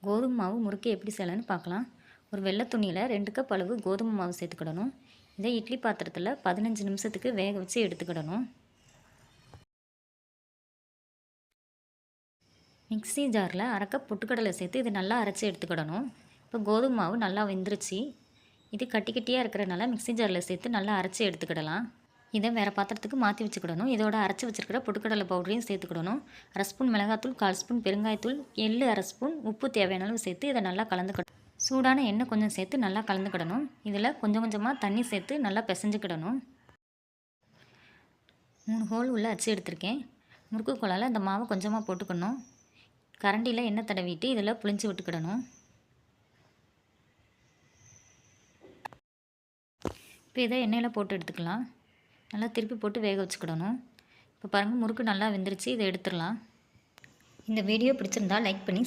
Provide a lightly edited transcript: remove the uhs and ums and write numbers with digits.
கோதுமை மாவு முறுக்கு எப்படி செய்யலான்னு பார்க்கலாம். ஒரு வெள்ளை துணியில் 2 கப் அளவு கோதுமை மாவு சேர்த்துக்கிடணும். இதை இட்லி பாத்திரத்தில் 15 நிமிஷத்துக்கு வேக வச்சு எடுத்துக்கிடணும். மிக்ஸி ஜாரில் 1/2 கப் பொட்டுக்கடலை சேர்த்து இது நல்லா அரைச்சி எடுத்துக்கிடணும். இப்போ கோதுமை மாவு நல்லா வெந்துருச்சு. இது கட்டி கட்டியாக இருக்கிறனால மிக்ஸி ஜாரில் சேர்த்து நல்லா அரைச்சி எடுத்துக்கிடலாம். இதை வேறு பாத்திரத்துக்கு மாற்றி வச்சுக்கிடணும். இதோட அரைச்சி வச்சுருக்கிற பொட்டுக்கடலை பவுடரையும் சேர்த்துக்கிடணும். 1/2 ஸ்பூன் மிளகாத்தூள், 1/4 ஸ்பூன் பெருங்காயத்தூள், எள்ளு 1/2 ஸ்பூன், உப்பு தேவையான அளவு சேர்த்து இதை நல்லா கலந்துக்கிடணும். சூடான எண்ணெய் கொஞ்சம் சேர்த்து நல்லா கலந்துக்கிடணும். இதில் கொஞ்சம் கொஞ்சமாக தண்ணி சேர்த்து நல்லா பிசைஞ்சுக்கிடணும். 3 ஹோல் உள்ள அச்சு எடுத்திருக்கேன். முறுக்கு குழாயில் இந்த மாவை கொஞ்சமாக போட்டுக்கணும். கரண்டியில் எண்ணெய் தடவிட்டு இதில் புளிஞ்சு விட்டுக்கிடணும். இப்போ இதை எண்ணெயில் போட்டு எடுத்துக்கலாம். நல்லா திருப்பி போட்டு வேக வச்சுக்கிடணும். இப்போ பாருங்கள், முறுக்கு நல்லா வெந்துருச்சு. இதை எடுத்துடலாம். இந்த வீடியோ பிடிச்சிருந்தா லைக் பண்ணி